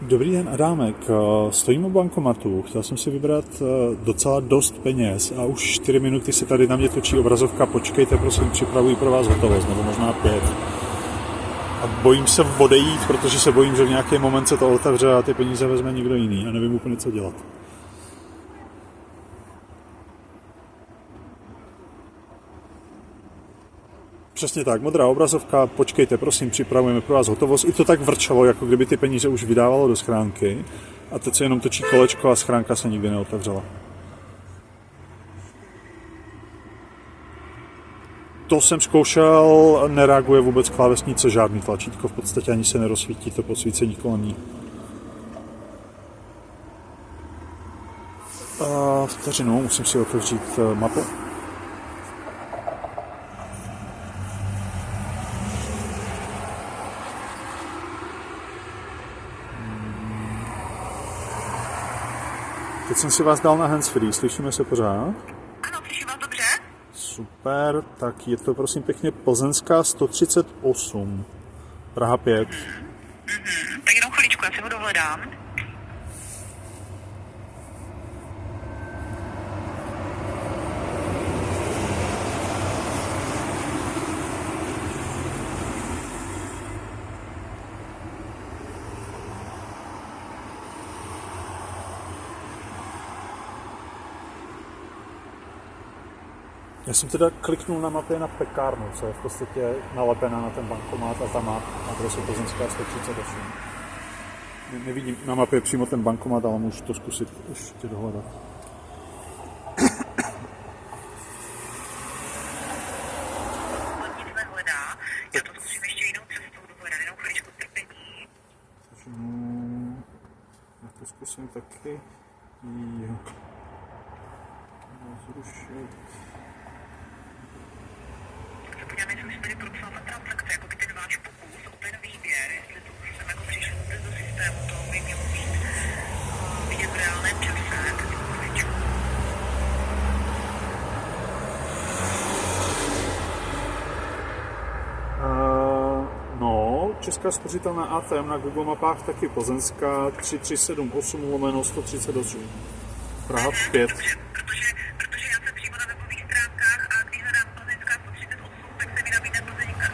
Dobrý den, Adámek. Stojím u bankomatu, chtěl jsem si vybrat docela dost peněz a už 4 minuty se tady na mě točí obrazovka, počkejte, prosím, připravuji pro vás hotovost, nebo možná 5. A bojím se odejít, protože se bojím, že v nějaký moment se to otevře a ty peníze vezme někdo jiný a nevím úplně, co dělat. Přesně tak, modrá obrazovka, počkejte, prosím, připravujeme pro vás hotovost. I to tak vrčelo, jako kdyby ty peníze už vydávalo do schránky. A teď se jenom točí kolečko a schránka se nikdy neotevřela. To jsem zkoušel, nereaguje vůbec klávesnice, žádný tlačítko, v podstatě ani se nerozsvítí to podsvícení kolem ní. Vteřinu, musím si otevřít mapu. Teď jsem si vás dal na handsfree, slyšíme se pořád? Ano, slyším vás dobře. Super, tak je to prosím pěkně Plzeňská 138, Praha 5. Tak jenom chviličku, já si ho dohledám. Já jsem teda kliknul na mapě na pekárnu, co je v podstatě nalepená na ten bankomat a tam má adresu Plzeňská 138. Nevidím na mapě přímo ten bankomat, ale můžu to zkusit ještě dohledat. Nic nehledá, já to zkusím ještě jinou cestou dohledat, jenom chviličku trpení. Já to zkusím taky. Jo. Zrušit. Podíváme, jestli už tady propsal ta transakce, jako by ten váš pokus o ten výběr, jestli to už jsem jako přišel vůbec do systému, to by mělo být vidět v reálném čase, tak chviličku. No, Česká spořitelná ATM na Google mapách taky Plzeňská 3378/138. Praha 5. Protože já jsem přímo na webových stránkách a když hledám Plzeňská 138, tak se mi nabídne Plzeňská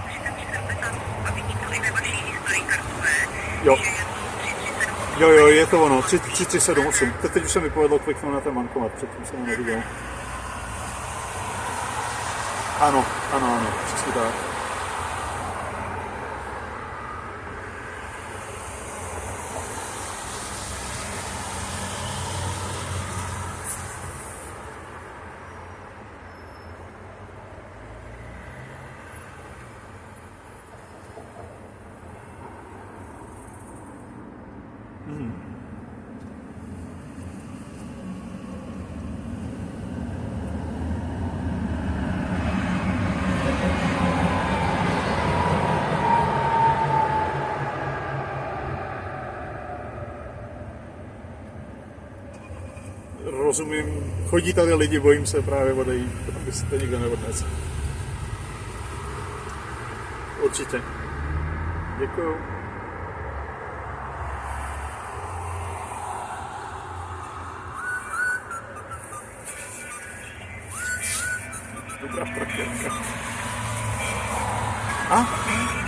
3378 a vidím to i ve vaší historii kartové, Jo. že je to 3378. Jo, je to ono, 3378. Teď už se mi povedlo kliknout na ten bankomat, předtím jsem ho neviděl. Ano, přesně tak. rozumím. Chodí tady lidi, bojím se právě odejít, aby si to nikdo neodnesl. Určitě. Děkuju. Dobrá traktorka. A?